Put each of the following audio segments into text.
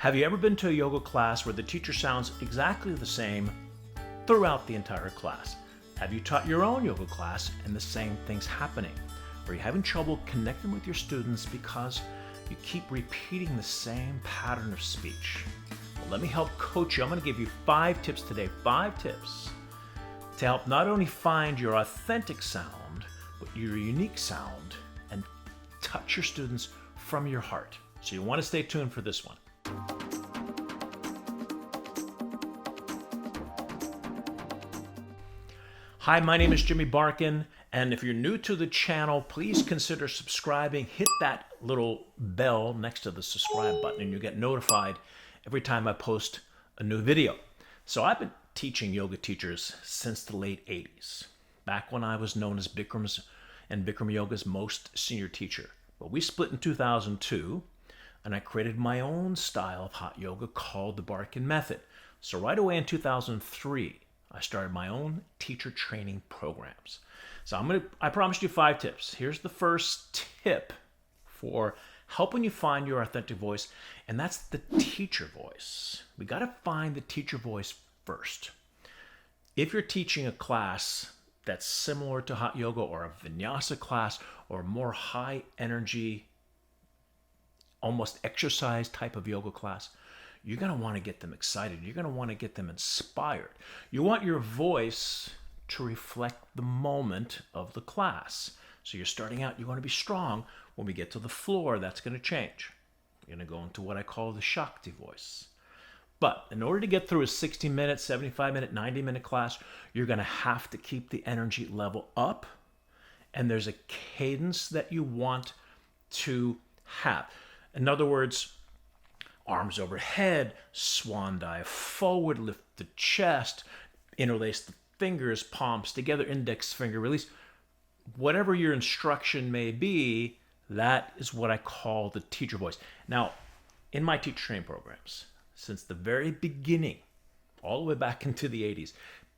Have you ever been to a yoga class where the teacher sounds exactly the same throughout the entire class? Have you taught your own yoga class and the same thing's happening? Are you having trouble connecting with your students because you keep repeating the same pattern of speech? Well, let me help coach you. I'm going to give you 5 tips today, 5 tips to help not only find your authentic sound, but your unique sound and touch your students from your heart. So you want to stay tuned for this one. Hi, my name is Jimmy Barkan, and if you're new to the channel, please consider subscribing. Hit that little bell next to the subscribe button and you'll get notified every time I post a new video. So I've been teaching yoga teachers since the late 80s, back when I was known as Bikram's and Bikram Yoga's most senior teacher. But we split in 2002, and I created my own style of hot yoga called the Barkan Method. So right away in 2003, I started my own teacher training programs. So I promised you 5 tips. Here's the first tip for helping you find your authentic voice, and that's the teacher voice. We got to find the teacher voice first. If you're teaching a class that's similar to hot yoga or a vinyasa class or a more high energy, almost exercise type of yoga class, you're going to want to get them excited. You're going to want to get them inspired. You want your voice to reflect the moment of the class. So you're starting out, you want to be strong. When we get to the floor, that's going to change. You're going to go into what I call the Shakti voice. But in order to get through a 60-minute, 75-minute, 90-minute class, you're going to have to keep the energy level up. And there's a cadence that you want to have. In other words, arms overhead, swan dive forward, lift the chest, interlace the fingers, palms together, index finger release. Whatever your instruction may be, that is what I call the teacher voice. Now, in my teacher training programs, since the very beginning, all the way back into the 80s,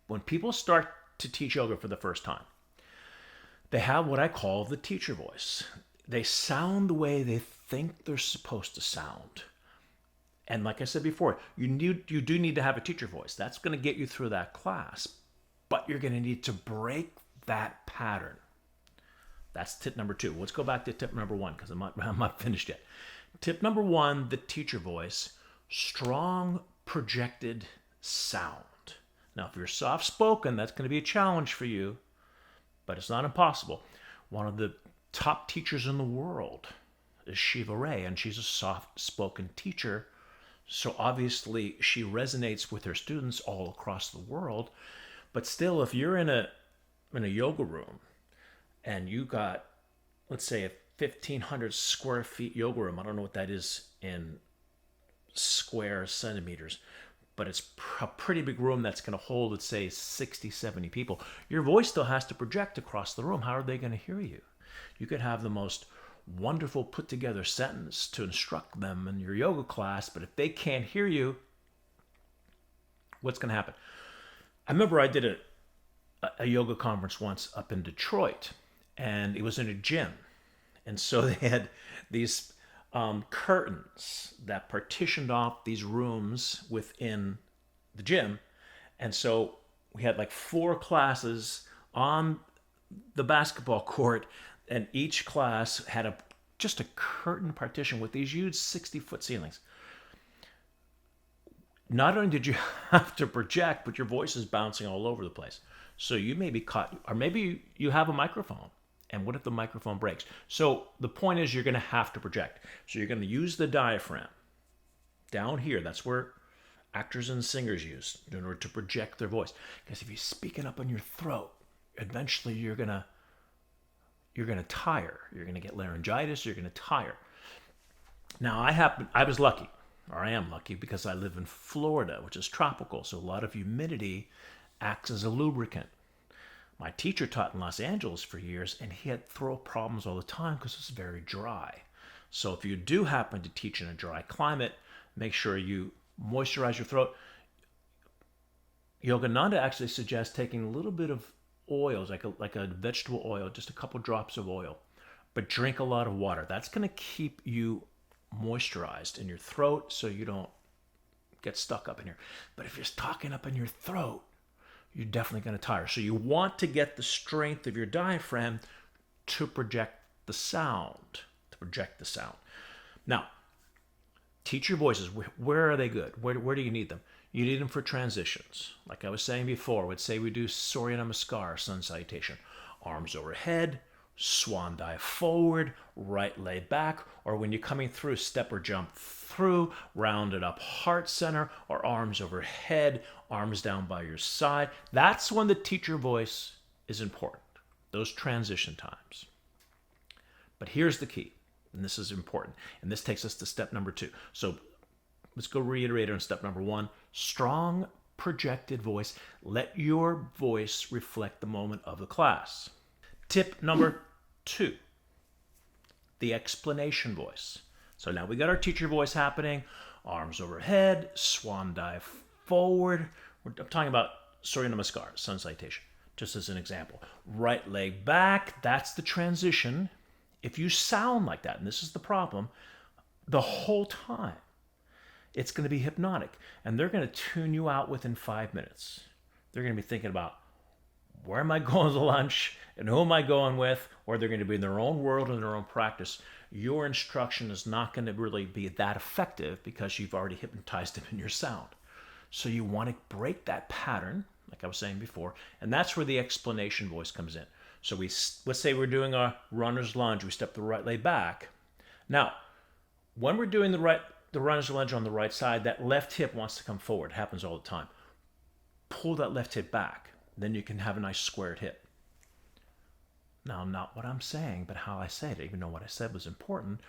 when people start to teach yoga for the first time, they have what I call the teacher voice. They sound the way they think they're supposed to sound. And like I said before, you do need to have a teacher voice. That's going to get you through that class. But you're going to need to break that pattern. That's tip number 2. Let's go back to tip number 1 because I'm not finished yet. Tip number 1, the teacher voice, strong projected sound. Now, if you're soft-spoken, that's going to be a challenge for you, but it's not impossible. One of the top teachers in the world is Shiva Ray, and she's a soft-spoken teacher. So obviously she resonates with her students all across the world. But still, if you're in a yoga room and you got, let's say, a 1,500 square feet yoga room, I don't know what that is in square centimeters, but it's a pretty big room that's going to hold, let's say, 60, 70 people. Your voice still has to project across the room. How are they going to hear you? You could have the most wonderful put together sentence to instruct them in your yoga class, but if they can't hear you, what's going to happen? I remember I did a yoga conference once up in Detroit, and it was in a gym, and so they had these curtains that partitioned off these rooms within the gym, and so we had like 4 classes on the basketball court, and each class had just a curtain partition with these huge 60-foot ceilings. Not only did you have to project, but your voice is bouncing all over the place. So you may be caught, or maybe you have a microphone. And what if the microphone breaks? So the point is you're going to have to project. So you're going to use the diaphragm down here. That's where actors and singers use in order to project their voice. Because if you're speaking up in your throat, eventually you're going to tire. You're going to get laryngitis. You're going to tire. Now, I was lucky, or I am lucky, because I live in Florida, which is tropical, so a lot of humidity acts as a lubricant. My teacher taught in Los Angeles for years, and he had throat problems all the time because it's very dry. So if you do happen to teach in a dry climate, make sure you moisturize your throat. Yogananda actually suggests taking a little bit of oils, like a vegetable oil, just a couple drops of oil, but drink a lot of water. That's going to keep you moisturized in your throat so you don't get stuck up in here. But if you're talking up in your throat, you're definitely going to tire. So you want to get the strength of your diaphragm to project the sound. Now, teach your voices. Where are they good? Where do you need them? You need them for transitions. Like I was saying before, let's say we do Surya Namaskar, sun salutation. Arms overhead, swan dive forward, right leg back, or when you're coming through, step or jump through, rounded up heart center, or arms overhead, arms down by your side. That's when the teacher voice is important, those transition times. But here's the key, and this is important, and this takes us to step number 2. So let's go reiterate on step number 1. Strong projected voice. Let your voice reflect the moment of the class. Tip number 2, the explanation voice. So now we got our teacher voice happening, arms overhead, swan dive forward. I'm talking about Surya Namaskar, sun salutation, just as an example. Right leg back, that's the transition. If you sound like that, and this is the problem, the whole time, it's going to be hypnotic. And they're going to tune you out within 5 minutes. They're going to be thinking about, where am I going to lunch and who am I going with? Or they're going to be in their own world and their own practice. Your instruction is not going to really be that effective because you've already hypnotized them in your sound. So you want to break that pattern, like I was saying before, and that's where the explanation voice comes in. So let's say we're doing a runner's lunge. We step the right leg back. Now, when we're doing the runner's lunge on the right side, that left hip wants to come forward. It happens all the time. Pull that left hip back. Then you can have a nice squared hip. Now, not what I'm saying, but how I say it, even though what I said was important,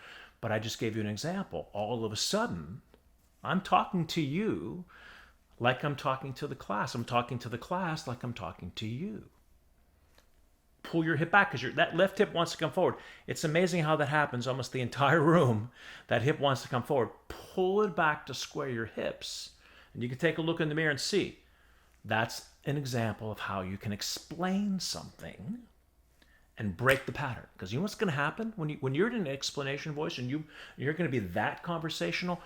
but I just gave you an example. All of a sudden, I'm talking to you like I'm talking to the class. I'm talking to the class like I'm talking to you. Pull your hip back because that left hip wants to come forward. It's amazing how that happens. Almost the entire room, that hip wants to come forward. Pull it back to square your hips. And you can take a look in the mirror and see. That's an example of how you can explain something and break the pattern. Because you know what's going to happen? When you're in an explanation voice and you're going to be that conversational,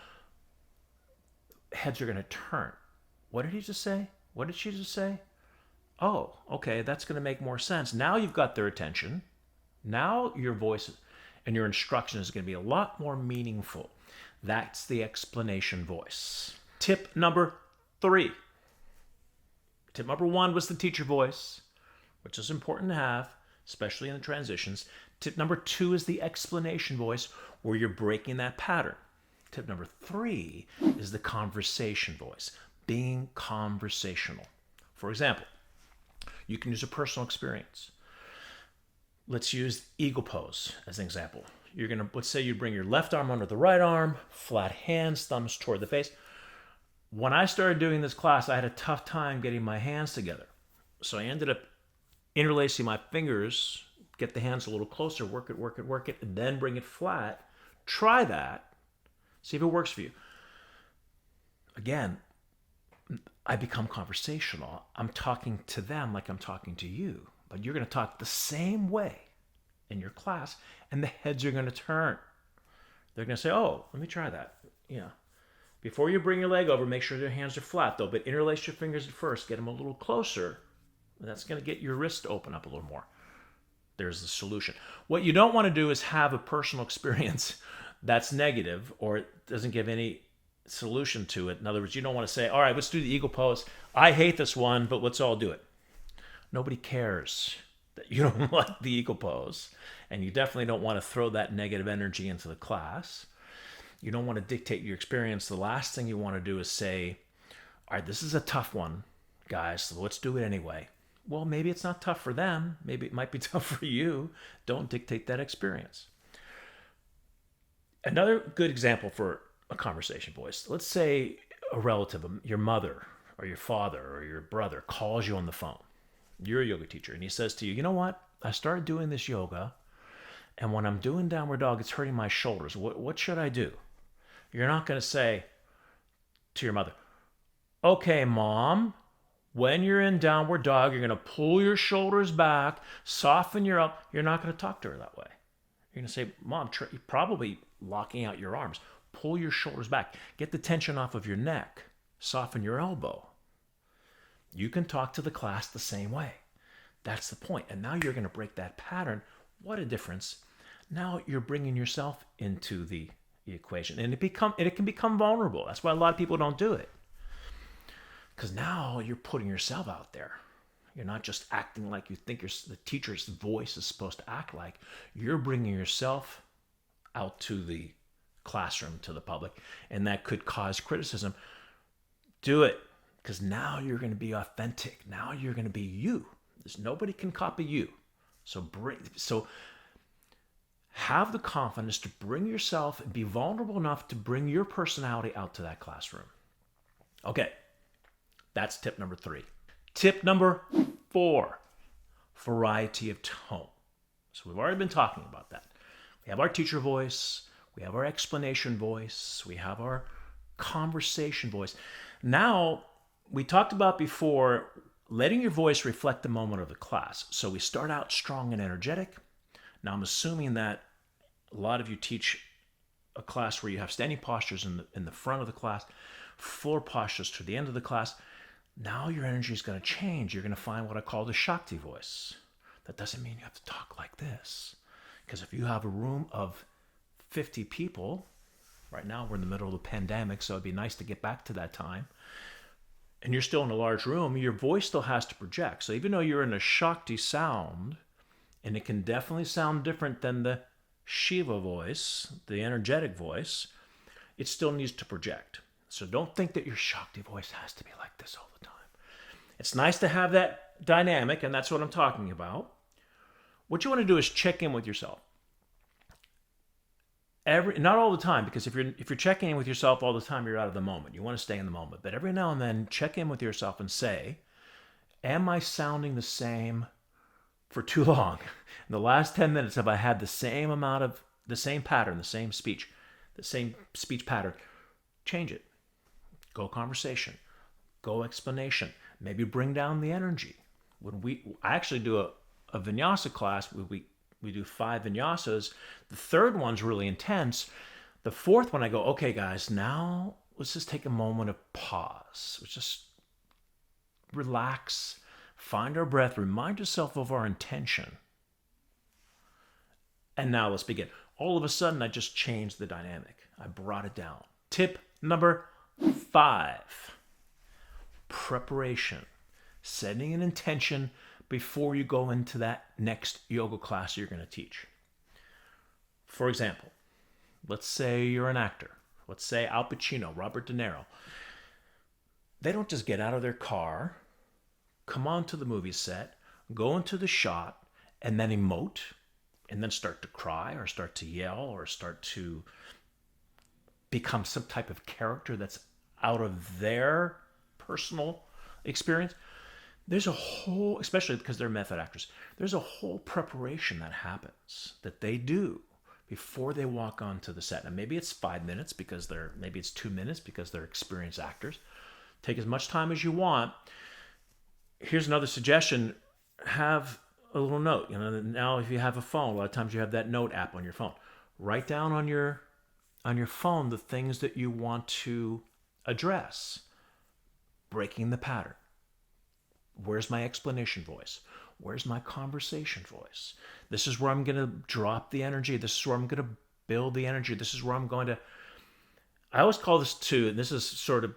heads are going to turn. What did he just say? What did she just say? Oh, okay, that's going to make more sense. Now you've got their attention. Now your voice and your instruction is going to be a lot more meaningful. That's the explanation voice. Tip number 3. Tip number 1 was the teacher voice, which is important to have, especially in the transitions. Tip number 2 is the explanation voice, where you're breaking that pattern. Tip number 3 is the conversation voice, being conversational. For example, you can use a personal experience. Let's use eagle pose as an example. Let's say you bring your left arm under the right arm, flat hands, thumbs toward the face. When I started doing this class, I had a tough time getting my hands together. So I ended up interlacing my fingers, get the hands a little closer, work it, and then bring it flat. Try that. See if it works for you. Again, I become conversational. I'm talking to them like I'm talking to you. But you're going to talk the same way in your class, and the heads are going to turn. They're going to say, oh, let me try that. Yeah. Before you bring your leg over, make sure your hands are flat, though. But interlace your fingers at first. Get them a little closer. That's going to get your wrist to open up a little more. There's the solution. What you don't want to do is have a personal experience that's negative or it doesn't give any solution to it. In other words, you don't want to say, all right, let's do the eagle pose. I hate this one, but let's all do it. Nobody cares that you don't like the eagle pose. And you definitely don't want to throw that negative energy into the class. You don't want to dictate your experience. The last thing you want to do is say, all right, this is a tough one, guys, so let's do it anyway. Well, maybe it's not tough for them. Maybe it might be tough for you. Don't dictate that experience. Another good example for a conversation voice. Let's say a relative, your mother or your father or your brother calls you on the phone. You're a yoga teacher, and he says to you, you know what? I started doing this yoga, and when I'm doing downward dog, it's hurting my shoulders. What should I do? You're not going to say to your mother, okay, Mom, when you're in downward dog, you're going to pull your shoulders back, soften your up. You're not going to talk to her that way. You're going to say, Mom, you're probably locking out your arms. Pull your shoulders back. Get the tension off of your neck. Soften your elbow. You can talk to the class the same way. That's the point. And now you're going to break that pattern. What a difference. Now you're bringing yourself into the equation. And it can become vulnerable. That's why a lot of people don't do it. Because now you're putting yourself out there. You're not just acting like you think the teacher's voice is supposed to act like. You're bringing yourself out to the classroom, to the public, and that could cause criticism. Do it, because now you're going to be authentic. Now you're going to be you. Nobody can copy you. So have the confidence to bring yourself and be vulnerable enough to bring your personality out to that classroom. Okay, that's tip number 3. Tip number 4, variety of tone. So we've already been talking about that. We have our teacher voice, we have our explanation voice, we have our conversation voice. Now, we talked about before letting your voice reflect the moment of the class. So we start out strong and energetic. Now I'm assuming that a lot of you teach a class where you have standing postures in the front of the class, floor postures to the end of the class. Now your energy is going to change. You're going to find what I call the Shakti voice. That doesn't mean you have to talk like this. Because if you have a room of 50 people, right now we're in the middle of the pandemic, so it'd be nice to get back to that time, and you're still in a large room, your voice still has to project. So even though you're in a Shakti sound, and it can definitely sound different than the Shiva voice, the energetic voice, it still needs to project. So don't think that your Shakti voice has to be like this all the time. It's nice to have that dynamic, and that's what I'm talking about. What you want to do is check in with yourself. Not all the time, because if you're checking in with yourself all the time, you're out of the moment. You want to stay in the moment. But every now and then, check in with yourself and say, am I sounding the same for too long? In the last 10 minutes, have I had the same pattern, the same speech pattern? Change it. Go conversation. Go explanation. Maybe bring down the energy. I actually do a vinyasa class, we do 5 vinyasas. The third one's really intense. The fourth one, I go, okay, guys, now let's just take a moment of pause. Let's just relax, find our breath, remind yourself of our intention. And now let's begin. All of a sudden, I just changed the dynamic. I brought it down. Tip number 5, preparation. Setting an intention before you go into that next yoga class you're going to teach. For example, let's say you're an actor. Let's say Al Pacino, Robert De Niro. They don't just get out of their car, come onto the movie set, go into the shot, and then emote, and then start to cry or start to yell or start to become some type of character that's out of their personal experience. There's a whole, especially because they're method actors, there's a whole preparation that happens that they do before they walk onto the set. And maybe it's 5 minutes maybe it's 2 minutes because they're experienced actors. Take as much time as you want. Here's another suggestion. Have a little note. Now if you have a phone, a lot of times you have that note app on your phone. Write down on your phone the things that you want to address. Breaking the pattern. Where's my explanation voice? Where's my conversation voice? This is where I'm going to drop the energy. This is where I'm going to build the energy. This is where I'm going to... I always call this and this is sort of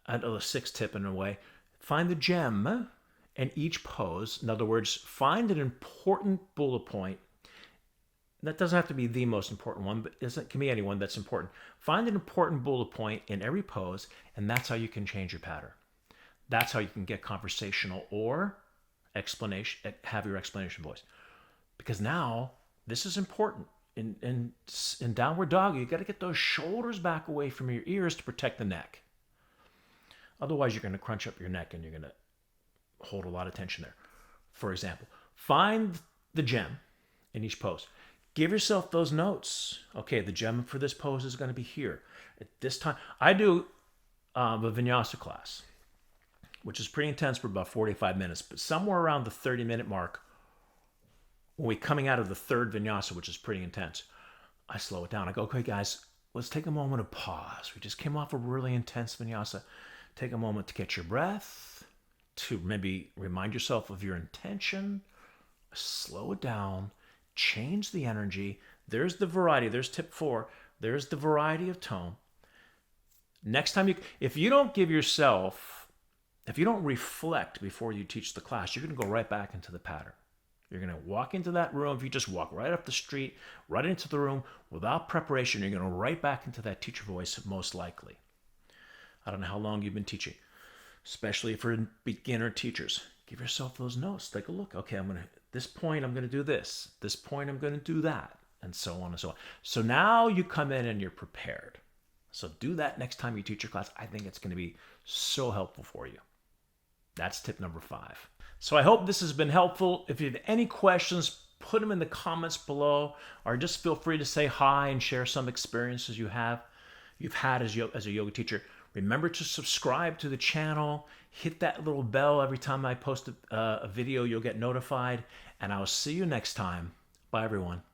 a 6th tip in a way. Find the gem in each pose. In other words, find an important bullet point. That doesn't have to be the most important one, but it can be anyone that's important. Find an important bullet point in every pose, and that's how you can change your pattern. That's how you can get conversational or explanation, have your explanation voice. Because now, this is important. In downward dog, you got to get those shoulders back away from your ears to protect the neck. Otherwise, you're going to crunch up your neck and you're going to hold a lot of tension there. For example, find the gem in each pose. Give yourself those notes. Okay, the gem for this pose is going to be here. At this time, I do a vinyasa class, which is pretty intense for about 45 minutes, but somewhere around the 30-minute mark, when we're coming out of the third vinyasa, which is pretty intense, I slow it down. I go, okay, guys, let's take a moment of pause. We just came off a really intense vinyasa. Take a moment to catch your breath, to maybe remind yourself of your intention, slow it down, change the energy. There's the variety. There's tip 4. There's the variety of tone. Next time if you don't give yourself, if you don't reflect before you teach the class, you're going to go right back into the pattern. You're going to walk into that room. If you just walk right up the street, right into the room without preparation, you're going to right back into that teacher voice, most likely. I don't know how long you've been teaching, especially for beginner teachers. Give yourself those notes. Take a look. Okay, this point, I'm going to do this. This point, I'm going to do that, and so on and so on. So now you come in and you're prepared. So do that next time you teach your class. I think it's going to be so helpful for you. That's tip number 5. So I hope this has been helpful. If you have any questions, put them in the comments below, or just feel free to say hi and share some experiences you've had as a yoga teacher. Remember to subscribe to the channel. Hit that little bell every time I post a video. You'll get notified. And I'll see you next time. Bye, everyone.